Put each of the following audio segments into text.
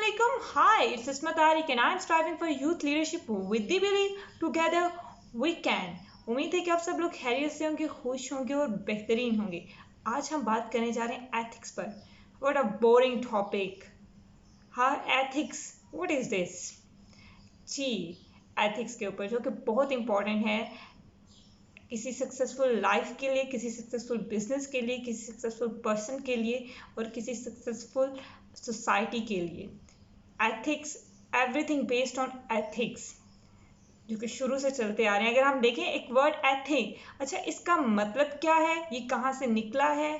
Assalamualaikum. Hi, it's Isma Tariq and I'm striving for youth leadership with the belief together we can. उम्मीद है कि आप सब लोग खैरियत से होंगे, खुश होंगे और बेहतरीन होंगे। आज हम बात करने जा रहे हैं एथिक्स पर। What a boring topic. हाँ, एथिक्स, what is this? जी, एथिक्स के ऊपर जो कि बहुत इम्पोर्टेंट है किसी सक्सेसफुल लाइफ के लिए, किसी सक्सेसफुल बिजनेस के लिए, किसी सक्सेसफुल पर्सन के लिए और किसी सक्सेसफुल सोसाइटी के लिए। Ethics, everything based on ethics, जो कि शुरू से चलते आ रहे हैं। अगर हम देखें एक वर्ड एथिक, अच्छा इसका मतलब क्या है, ये कहाँ से निकला है?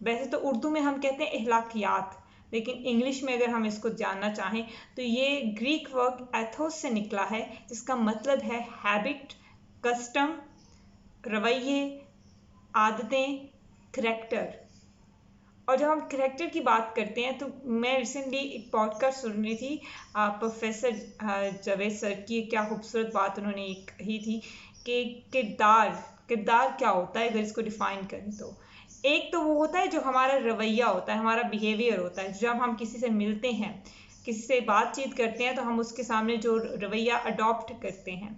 वैसे तो उर्दू में हम कहते हैं अखलाकियात, लेकिन इंग्लिश में अगर हम इसको जानना चाहें तो ये ग्रीक वर्ड एथोस से निकला है, जिसका मतलब है हैबिट, कस्टम, रवैये, आदतें, करैक्टर। और जब हम करैक्टर की बात करते हैं तो मैं रिसेंटली एक पॉडकास्ट सुन रही थी प्रोफेसर जावेद सर की। क्या खूबसूरत बात उन्होंने कही थी कि किरदार क्या होता है। अगर इसको डिफाइन करें तो एक तो वो होता है जो हमारा रवैया होता है, हमारा बिहेवियर होता है। जब हम किसी से मिलते हैं, किसी से बातचीत करते हैं, तो हम उसके सामने जो रवैया अडॉप्ट करते हैं,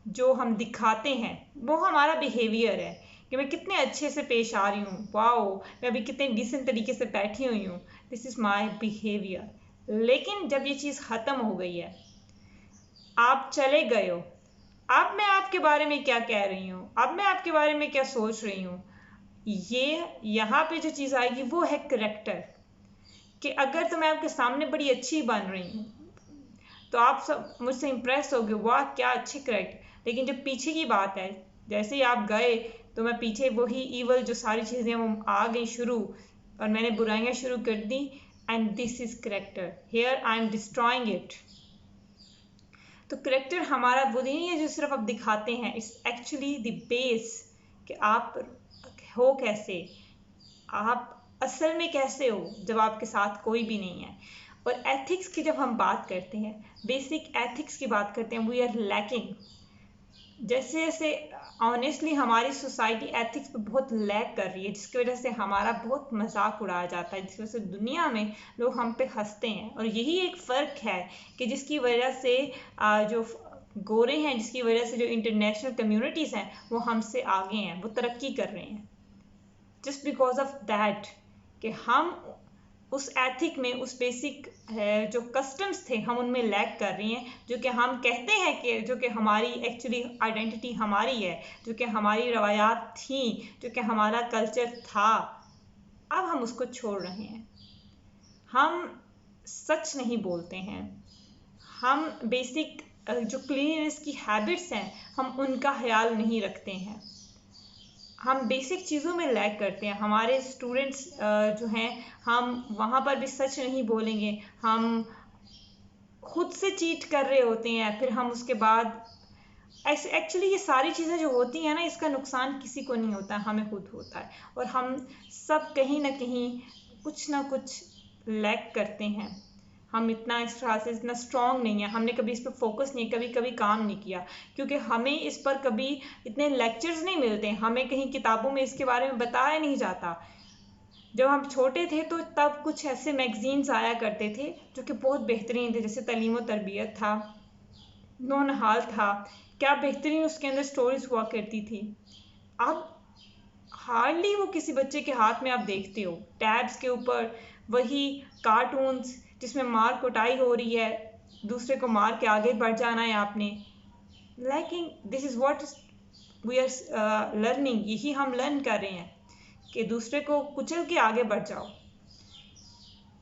जो हम दिखाते हैं, वो हमारा बिहेवियर है कि मैं कितने अच्छे से पेश आ रही हूँ। वाओ, मैं अभी कितने डिसेंट तरीके से बैठी हुई हूँ, दिस इज़ माई बिहेवियर। लेकिन जब ये चीज़ ख़त्म हो गई है, आप चले गए हो, अब मैं आपके बारे में क्या कह रही हूँ, अब मैं आपके बारे में क्या सोच रही हूँ, ये यहाँ पे जो चीज़ आएगी वो है करैक्टर। कि अगर तो मैं आपके सामने बड़ी अच्छी बन रही हूँ तो आप सब मुझसे इम्प्रेस होगे, वाह क्या अच्छी करैक्टर। लेकिन जब पीछे की बात है, जैसे ही आप गए तो मैं पीछे वही ईवल जो सारी चीज़ें वो आ गई शुरू, और मैंने बुराइयां शुरू कर दी। And this is character, here I am destroying it. तो करैक्टर हमारा वो नहीं है जो सिर्फ आप दिखाते हैं, इट्स एक्चुअली द बेस कि आप हो कैसे, आप असल में कैसे हो जब आपके साथ कोई भी नहीं है। और एथिक्स की जब हम बात करते हैं, बेसिक एथिक्स की बात करते हैं, वी आर लैकिंग। जैसे जैसे ऑनेस्टली हमारी सोसाइटी एथिक्स पे बहुत लैक कर रही है, जिसकी वजह से हमारा बहुत मजाक उड़ाया जाता है, जिसकी वजह से दुनिया में लोग हम पे हंसते हैं। और यही एक फ़र्क है कि जिसकी वजह से जो गोरे हैं, जिसकी वजह से जो इंटरनेशनल कम्युनिटीज़ हैं वो हमसे आगे हैं, वो तरक्की कर रहे हैं, जस्ट बिकॉज ऑफ दैट कि हम उस एथिक में, उस बेसिक जो कस्टम्स थे, हम उनमें लैक कर रही हैं। जो कि हम कहते हैं कि जो कि हमारी एक्चुअली आइडेंटिटी हमारी है, जो कि हमारी रवायात थी, जो कि हमारा कल्चर था, अब हम उसको छोड़ रहे हैं। हम सच नहीं बोलते हैं, हम बेसिक जो क्लीननेस की हैबिट्स हैं हम उनका ख्याल नहीं रखते हैं, हम बेसिक चीज़ों में लैग करते हैं। हमारे स्टूडेंट्स जो हैं, हम वहाँ पर भी सच नहीं बोलेंगे, हम खुद से चीट कर रहे होते हैं। फिर हम उसके बाद एक्चुअली ये सारी चीज़ें जो होती हैं ना, इसका नुकसान किसी को नहीं होता, हमें खुद होता है। और हम सब कहीं ना कुछ लैग करते हैं। हम इतना इस तरह से इतना स्ट्रॉन्ग नहीं है, हमने कभी इस पर फोकस नहीं, कभी काम नहीं किया, क्योंकि हमें इस पर कभी इतने लेक्चर्स नहीं मिलते, हमें कहीं किताबों में इसके बारे में बताया नहीं जाता। जब हम छोटे थे तो तब कुछ ऐसे मैगजीन्स आया करते थे जो कि बहुत बेहतरीन थे, जैसे तलीम और तरबियत था, नौनहाल था, क्या बेहतरीन उसके अंदर स्टोरीज हुआ करती थी। अब हार्डली वो किसी बच्चे के हाथ में आप देखते हो, टैब्स के ऊपर वही कार्टून्स जिसमें मार कुटाई हो रही है, दूसरे को मार के आगे बढ़ जाना है आपने। लेकिन this is what we are learning, यही हम लर्न कर रहे हैं कि दूसरे को कुचल के आगे बढ़ जाओ।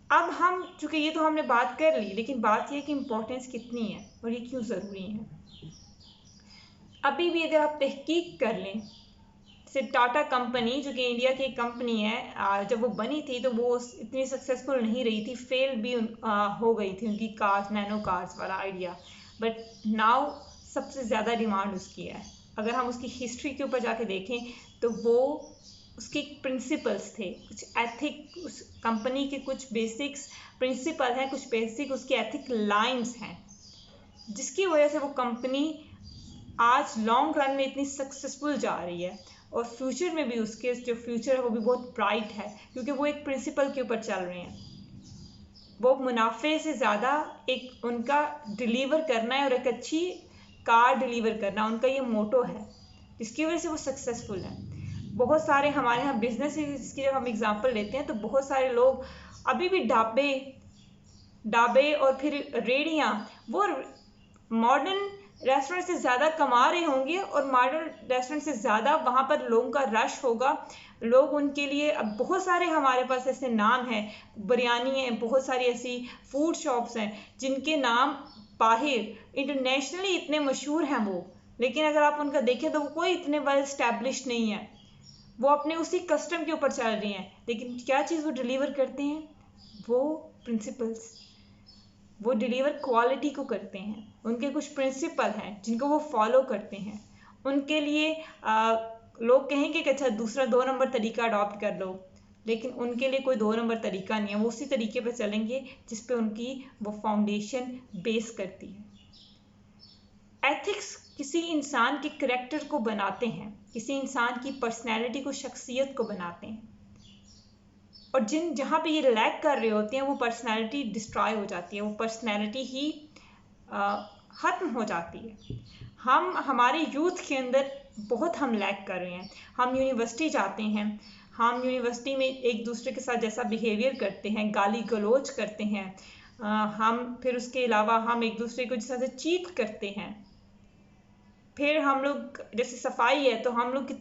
अब हम चूँकि ये तो हमने बात कर ली, लेकिन बात ये कि इम्पोर्टेंस कितनी है और ये क्यों ज़रूरी है। अभी भी अगर आप तहकीक कर लें, जैसे टाटा कंपनी जो कि इंडिया की एक कंपनी है, जब वो बनी थी तो वो इतनी सक्सेसफुल नहीं रही थी, फेल भी हो गई थी उनकी कार्स, नैनो कार्स वाला आइडिया। बट नाउ सबसे ज़्यादा डिमांड उसकी है। अगर हम उसकी हिस्ट्री के ऊपर जाके देखें तो वो उसके प्रिंसिपल्स थे, कुछ एथिक, उस कंपनी के कुछ बेसिक्स प्रिंसिपल हैं, कुछ बेसिक उसकी एथिक लाइंस हैं, जिसकी वजह से वो कंपनी आज लॉन्ग रन में इतनी सक्सेसफुल जा रही है। और फ्यूचर में भी उसके जो फ्यूचर है वो भी बहुत ब्राइट है, क्योंकि वो एक प्रिंसिपल के ऊपर चल रहे हैं। वो मुनाफे से ज़्यादा एक उनका डिलीवर करना है और एक अच्छी कार डिलीवर करना उनका ये मोटो है, जिसकी वजह से वो सक्सेसफुल है। बहुत सारे हमारे यहाँ बिजनेस की जब हम एग्जांपल लेते हैं तो बहुत सारे लोग अभी भी ढाबे और फिर रेड़ियाँ, वो मॉडर्न रेस्टोरेंट से ज़्यादा कमा रहे होंगे और मॉडर्न रेस्टोरेंट से ज़्यादा वहाँ पर लोगों का रश होगा। लोग उनके लिए, अब बहुत सारे हमारे पास ऐसे नाम हैं, बिरयानी है, बहुत सारी ऐसी फूड शॉप्स हैं जिनके नाम बाहर इंटरनेशनली इतने मशहूर हैं वो, लेकिन अगर आप उनका देखें तो वो कोई इतने वेल स्टैब्लिश नहीं है। वो अपने उसी कस्टम के ऊपर चल रही हैं, लेकिन क्या चीज़ वो डिलीवर करते हैं? वो प्रिंसिपल्स, वो डिलीवर क्वालिटी को करते हैं। उनके कुछ प्रिंसिपल हैं जिनको वो फॉलो करते हैं। उनके लिए लोग कहेंगे कि अच्छा दूसरा 2 नंबर तरीका अडॉप्ट कर लो, लेकिन उनके लिए कोई 2 नंबर तरीका नहीं है। वो उसी तरीके पर चलेंगे जिस पे उनकी वो फाउंडेशन बेस करती है। एथिक्स किसी इंसान के करेक्टर को बनाते हैं, किसी इंसान की पर्सनैलिटी को, शख्सियत को बनाते हैं, और जहाँ पे ये लैक कर रहे होते हैं वो पर्सनैलिटी डिस्ट्रॉय हो जाती है, वो पर्सनैलिटी ही ख़त्म हो जाती है। हम हमारे यूथ के अंदर बहुत हम लैक कर रहे हैं। हम यूनिवर्सिटी जाते हैं, हम यूनिवर्सिटी में एक दूसरे के साथ जैसा बिहेवियर करते हैं, गाली गलौज करते हैं, हम फिर उसके अलावा हम एक दूसरे को जिस तरह से चीट करते हैं। फिर हम लोग जैसे सफाई है तो हम लोग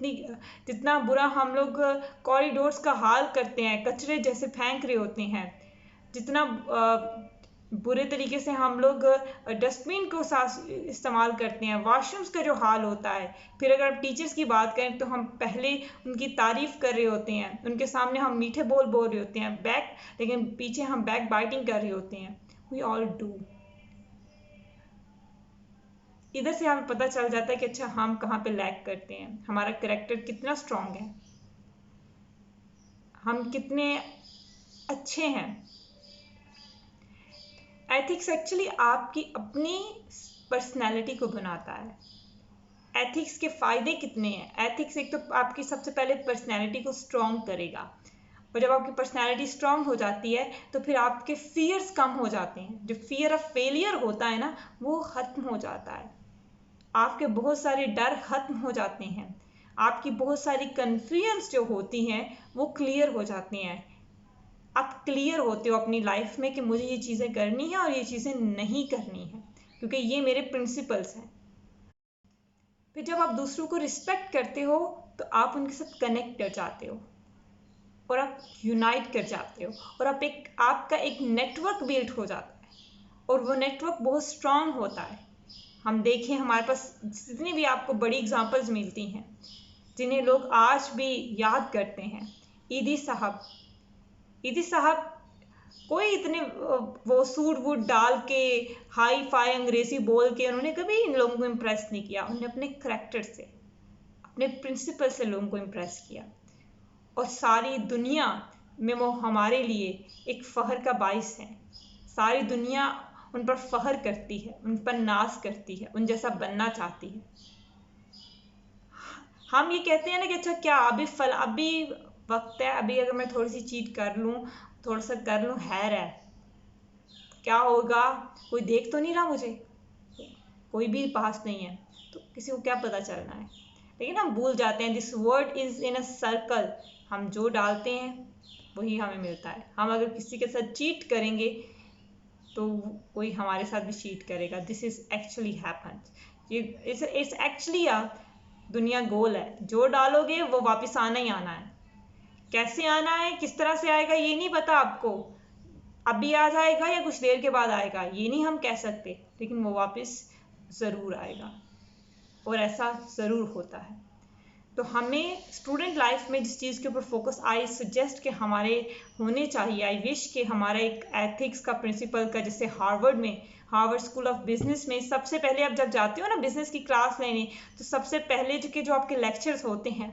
जितना बुरा हम लोग कॉरिडोर्स का हाल करते हैं, कचरे जैसे फेंक रहे होते हैं, जितना बुरे तरीके से हम लोग डस्टबिन को इस्तेमाल करते हैं, वॉशरूम्स का जो हाल होता है। फिर अगर आप टीचर्स की बात करें तो हम पहले उनकी तारीफ कर रहे होते हैं, उनके सामने हम मीठे बोल रहे होते हैं लेकिन पीछे हम बैक बाइटिंग कर रहे होते हैं। We all do. इधर से हमें पता चल जाता है कि अच्छा हम कहाँ पे लैग करते हैं, हमारा करेक्टर कितना स्ट्रांग है, हम कितने अच्छे हैं। एथिक्स एक्चुअली आपकी अपनी पर्सनैलिटी को बनाता है। एथिक्स के फ़ायदे कितने हैं? एथिक्स एक तो आपकी सबसे पहले पर्सनैलिटी को स्ट्रांग करेगा, और जब आपकी पर्सनैलिटी स्ट्रांग हो जाती है तो फिर आपके फियर्स कम हो जाते हैं। जो फियर ऑफ फेलियर होता है ना, वो ख़त्म हो जाता है। आपके बहुत सारे डर खत्म हो जाते हैं, आपकी बहुत सारी कन्फ्यूजन्स जो होती हैं वो क्लियर हो जाती हैं। आप क्लियर होते हो अपनी लाइफ में कि मुझे ये चीज़ें करनी है और ये चीज़ें नहीं करनी है, क्योंकि ये मेरे प्रिंसिपल्स हैं। फिर जब आप दूसरों को रिस्पेक्ट करते हो तो आप उनके साथ कनेक्ट कर जाते हो और आप यूनाइट कर जाते हो, और आपका एक नेटवर्क बिल्ड हो जाता है, और वो नेटवर्क बहुत स्ट्रांग होता है। हम देखें हमारे पास जितनी भी आपको बड़ी एग्जांपल्स मिलती हैं जिन्हें लोग आज भी याद करते हैं। ईदी साहब कोई इतने वो सूट वूट डाल के हाई फाई अंग्रेजी बोल के उन्होंने कभी इन लोगों को इम्प्रेस नहीं किया। उन्होंने अपने करैक्टर से, अपने प्रिंसिपल से लोगों को इम्प्रेस किया, और सारी दुनिया में वो हमारे लिए एक फ़ख्र का बाइस है। सारी दुनिया उन पर फ़ख्र करती है, उन पर नाज करती है, उन जैसा बनना चाहती है। हम ये कहते हैं ना कि अच्छा क्या अभी वक्त है, अभी अगर मैं थोड़ी सी चीट कर लूँ, थोड़ा सा कर लूँ, हैर है, क्या होगा, कोई देख तो नहीं रहा मुझे, कोई भी पास नहीं है, तो किसी को क्या पता चलना है। लेकिन हम भूल जाते हैं this word is in a circle. हम जो डालते हैं वही हमें मिलता है। हम अगर किसी के साथ चीट करेंगे तो कोई हमारे साथ भी चीट करेगा। This is actually happens. It's actually दुनिया गोल है, जो डालोगे वो वापस आना ही आना है। कैसे आना है, किस तरह से आएगा ये नहीं पता आपको, अभी आ जाएगा या कुछ देर के बाद आएगा ये नहीं हम कह सकते, लेकिन वो वापस ज़रूर आएगा, और ऐसा ज़रूर होता है। तो हमें स्टूडेंट लाइफ में जिस चीज़ के ऊपर फोकस आई सजेस्ट कि हमारे होने चाहिए, आई विश कि हमारा एक एथिक्स का प्रिंसिपल का, जैसे हार्वर्ड स्कूल ऑफ बिजनेस में सबसे पहले आप जब जाते हो ना बिजनेस की क्लास लेने, तो सबसे पहले जो आपके लेक्चर्स होते हैं,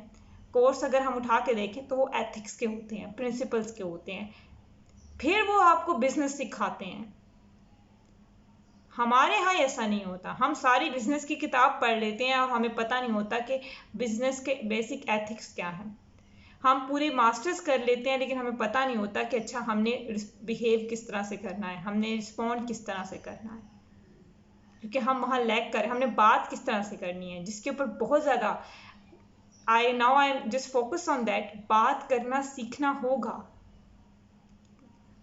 कोर्स अगर हम उठा के देखें तो वो एथिक्स के होते हैं, प्रिंसिपल्स के होते हैं। फिर वो आपको बिजनेस सिखाते हैं। हमारे यहाँ ऐसा नहीं होता। हम सारी बिजनेस की किताब पढ़ लेते हैं और हमें पता नहीं होता कि बिजनेस के बेसिक एथिक्स क्या हैं। हम पूरे मास्टर्स कर लेते हैं लेकिन हमें पता नहीं होता कि अच्छा हमने बिहेव किस तरह से करना है, हमने रिस्पॉन्ड किस तरह से करना है, क्योंकि हम वहाँ लैग करें। हमने बात किस तरह से करनी है, जिसके ऊपर बहुत ज़्यादा I am just focus on that. बात करना सीखना होगा।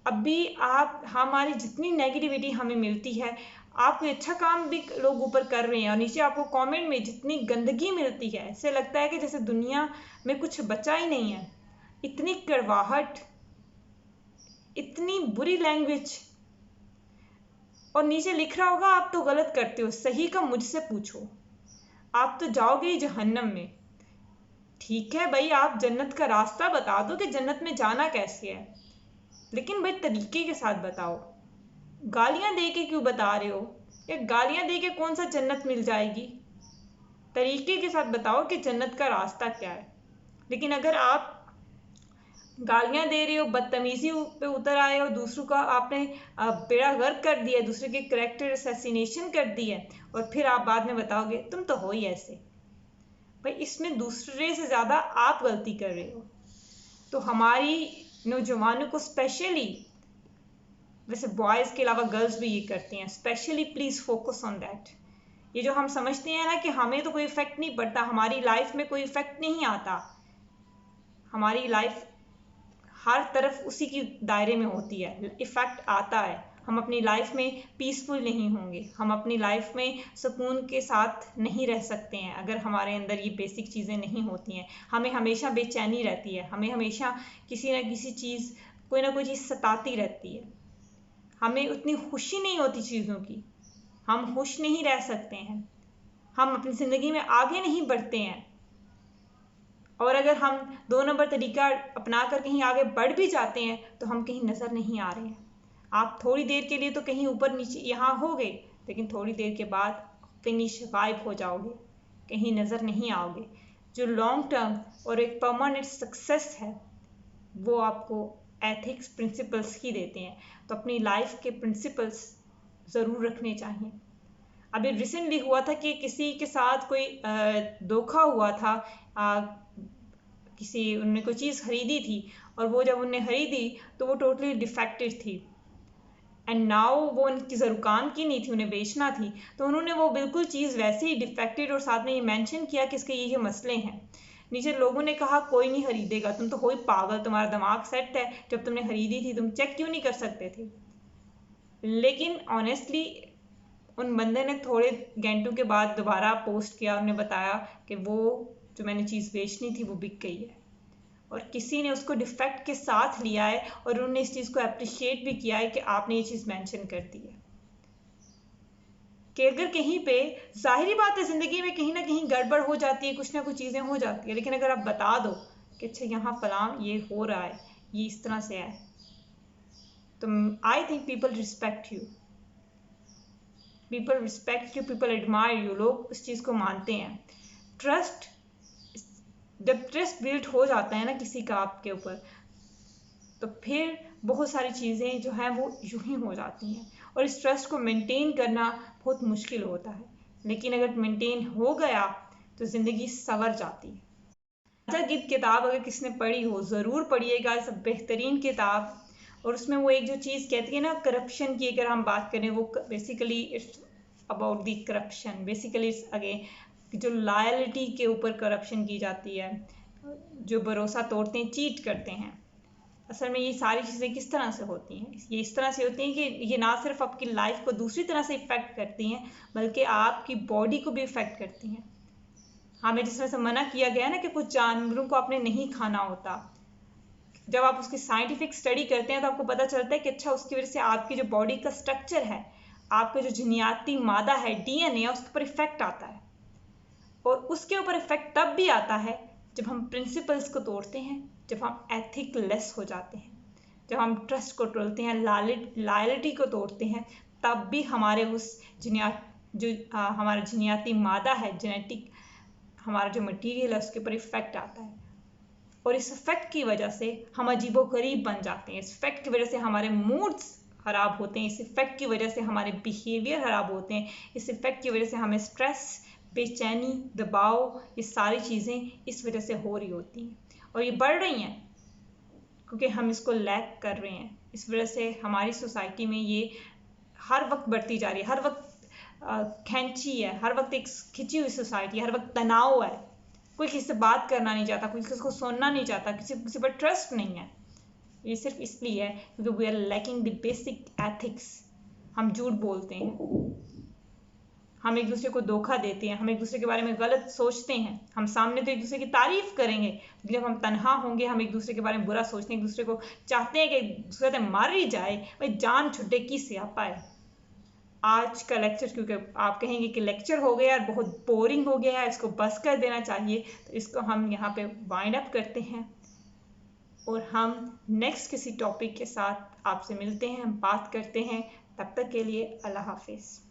अभी आप हमारी जितनी नेगेटिविटी हमें मिलती है, आप कोई अच्छा काम भी लोग ऊपर कर रहे हैं और नीचे आपको कमेंट में जितनी गंदगी मिलती है, ऐसे लगता है कि जैसे दुनिया में कुछ बचा ही नहीं है। इतनी कड़वाहट, इतनी बुरी लैंग्वेज, और नीचे लिख रहा होगा आप तो गलत करते हो, सही का मुझसे पूछो, आप तो जाओगे ही जहन्नम में। ठीक है भाई, आप जन्नत का रास्ता बता दो कि जन्नत में जाना कैसे है, लेकिन भाई तरीके के साथ बताओ। गालियां दे के क्यों बता रहे हो, या गालियां दे के कौन सा जन्नत मिल जाएगी? तरीके के साथ बताओ कि जन्नत का रास्ता क्या है। लेकिन अगर आप गालियां दे रहे हो, बदतमीजी पे उतर आए हो, दूसरों का आपने बेड़ा गर्क कर दिया, दूसरे के करेक्टर असैसिनेशन कर दी है, और फिर आप बाद में बताओगे तुम तो हो ही ऐसे, भाई इसमें दूसरे से ज़्यादा आप गलती कर रहे हो। तो हमारी नौजवानों को स्पेशली, वैसे बॉयज़ के अलावा गर्ल्स भी ये करती हैं, specially please focus on that. ये जो हम समझते हैं ना कि हमें तो कोई इफेक्ट नहीं पड़ता, हमारी लाइफ में कोई इफेक्ट नहीं आता, हमारी लाइफ हर तरफ उसी की दायरे में होती है, इफेक्ट आता है। हम अपनी लाइफ में पीसफुल नहीं होंगे, हम अपनी लाइफ में सुकून के साथ नहीं रह सकते हैं अगर हमारे अंदर ये बेसिक चीज़ें नहीं होती हैं। हमें हमेशा बेचैनी रहती है, हमें हमेशा किसी ना किसी चीज़, कोई ना कोई चीज़ सताती रहती है, हमें उतनी खुशी नहीं होती चीज़ों की, हम खुश नहीं रह सकते हैं, हम अपनी ज़िंदगी में आगे नहीं बढ़ते हैं। और अगर हम 2 नंबर तरीका अपना कर कहीं आगे बढ़ भी जाते हैं तो हम कहीं नज़र नहीं आ रहे हैं। आप थोड़ी देर के लिए तो कहीं ऊपर नीचे यहाँ हो गए, लेकिन थोड़ी देर के बाद फिनिश गायब हो जाओगे, कहीं नज़र नहीं आओगे। जो लॉन्ग टर्म और एक परमानेंट सक्सेस है वो आपको एथिक्स प्रिंसिपल्स ही देते हैं। तो अपनी लाइफ के प्रिंसिपल्स ज़रूर रखने चाहिए। अभी रिसेंटली हुआ था कि किसी के साथ कोई धोखा हुआ था, किसी उन्होंने कोई चीज़ खरीदी थी, और वो जब उन्होंने खरीदी तो वो टोटली डिफेक्टेड थी, एंड नाउ वो उनकी ज़रूर की नहीं थी, उन्हें बेचना थी, तो उन्होंने वो बिल्कुल चीज़ वैसे ही डिफेक्टेड और साथ में ये मेंशन किया कि इसके ये मसले हैं। नीचे लोगों ने कहा कोई नहीं खरीदेगा, तुम तो हो ही पागल, तुम्हारा दिमाग सेट है, जब तुमने खरीदी थी तुम चेक क्यों नहीं कर सकते थे? लेकिन ऑनेस्टली उन बंदे ने थोड़े घंटों के बाद दोबारा पोस्ट किया, उन्हें बताया कि वो जो मैंने चीज़ बेचनी थी वो बिक गई है, और किसी ने उसको डिफेक्ट के साथ लिया है, और उन्होंने इस चीज़ को अप्रिशिएट भी किया है कि आपने ये चीज़ मेंशन कर दी है। कि अगर कहीं पे जाहिर बात है ज़िंदगी में कहीं ना कहीं गड़बड़ हो जाती है, कुछ ना कुछ चीज़ें हो जाती है, लेकिन अगर आप बता दो कि अच्छा यहाँ फलां ये हो रहा है, ये इस तरह से है, तो I think people respect you, people respect you, people admire you, लोग उस चीज़ को मानते हैं। ट्रस्ट, जब ट्रस्ट बिल्ड हो जाता है ना किसी का आपके ऊपर, तो फिर बहुत सारी चीज़ें जो हैं वो यूं ही हो जाती हैं, और इस ट्रस्ट को मेंटेन करना बहुत मुश्किल होता है, लेकिन अगर मेंटेन हो गया तो ज़िंदगी संवर जाती है। राजा की किताब अगर किसने पढ़ी हो ज़रूर पढ़िएगा, इस बेहतरीन किताब। और उसमें वो एक जो चीज़ कहती है ना करप्शन की, अगर हम बात करें, वो basically it's about the corruption, basically it's again जो लॉयल्टी के ऊपर करप्शन की जाती है, जो भरोसा तोड़ते हैं, चीट करते हैं। असल में ये सारी चीज़ें किस तरह से होती हैं, ये इस तरह से होती हैं कि ये ना सिर्फ आपकी लाइफ को दूसरी तरह से इफ़ेक्ट करती हैं, बल्कि आपकी बॉडी को भी इफ़ेक्ट करती हैं। हमें जिस तरह से मना किया गया है ना कि कुछ जानवरों को आपने नहीं खाना होता, जब आप उसकी साइंटिफिक स्टडी करते हैं तो आपको पता चलता है कि अच्छा उसकी वजह से आपकी जो बॉडी का स्ट्रक्चर है, आपका जो जीनियाती मादा है, डीएनए, उसके ऊपर इफेक्ट आता है। और उसके ऊपर इफेक्ट तब भी आता है जब हम प्रिंसिपल्स को तोड़ते हैं, जब हम एथिक लेस हो जाते हैं, जब हम ट्रस्ट को तोड़ते हैं, लॉयल्टी को तोड़ते हैं, तब भी हमारे उस हमारा जीनियाती मादा है, जेनेटिक हमारा जो मटीरियल है, उसके ऊपर इफेक्ट आता है। और इस इफेक्ट की वजह से हम अजीबोगरीब बन जाते हैं, इस इफेक्ट की वजह से हमारे मूड्स खराब होते हैं, इस इफेक्ट की वजह से हमारे बिहेवियर खराब होते हैं, इस इफेक्ट की वजह से हमें स्ट्रेस, बेचैनी, दबाव, ये सारी चीज़ें इस वजह से हो रही होती हैं। और ये बढ़ रही हैं क्योंकि हम इसको लैक कर रहे हैं। इस वजह से हमारी सोसाइटी में ये हर वक्त बढ़ती जा रही है, हर वक्त खींची है, हर वक्त एक खिंची हुई सोसाइटी, हर वक्त तनाव है, कोई किसी से बात करना नहीं चाहता, कोई किसी को सुनना नहीं चाहता, किसी पर ट्रस्ट नहीं है। ये सिर्फ इसलिए है क्योंकि we are lacking the basic ethics. हम झूठ बोलते हैं, हम एक दूसरे को धोखा देते हैं, हम एक दूसरे के बारे में गलत सोचते हैं। हम सामने तो एक दूसरे की तारीफ करेंगे, लेकिन जब हम तन्हा होंगे हम एक दूसरे के बारे में बुरा सोचते हैं, एक दूसरे को चाहते हैं कि एक दूसरे से मार ही जाए, भाई जान छुट्टे की स्यापा है। आज का लेक्चर, क्योंकि आप कहेंगे कि लेक्चर हो गया यार, बहुत बोरिंग हो गया है, इसको बस कर देना चाहिए, तो इसको हम यहाँ पे वाइंड अप करते हैं और हम नेक्स्ट किसी टॉपिक के साथ आपसे मिलते हैं, हम बात करते हैं। तब तक के लिए अल्लाह हाफिज़।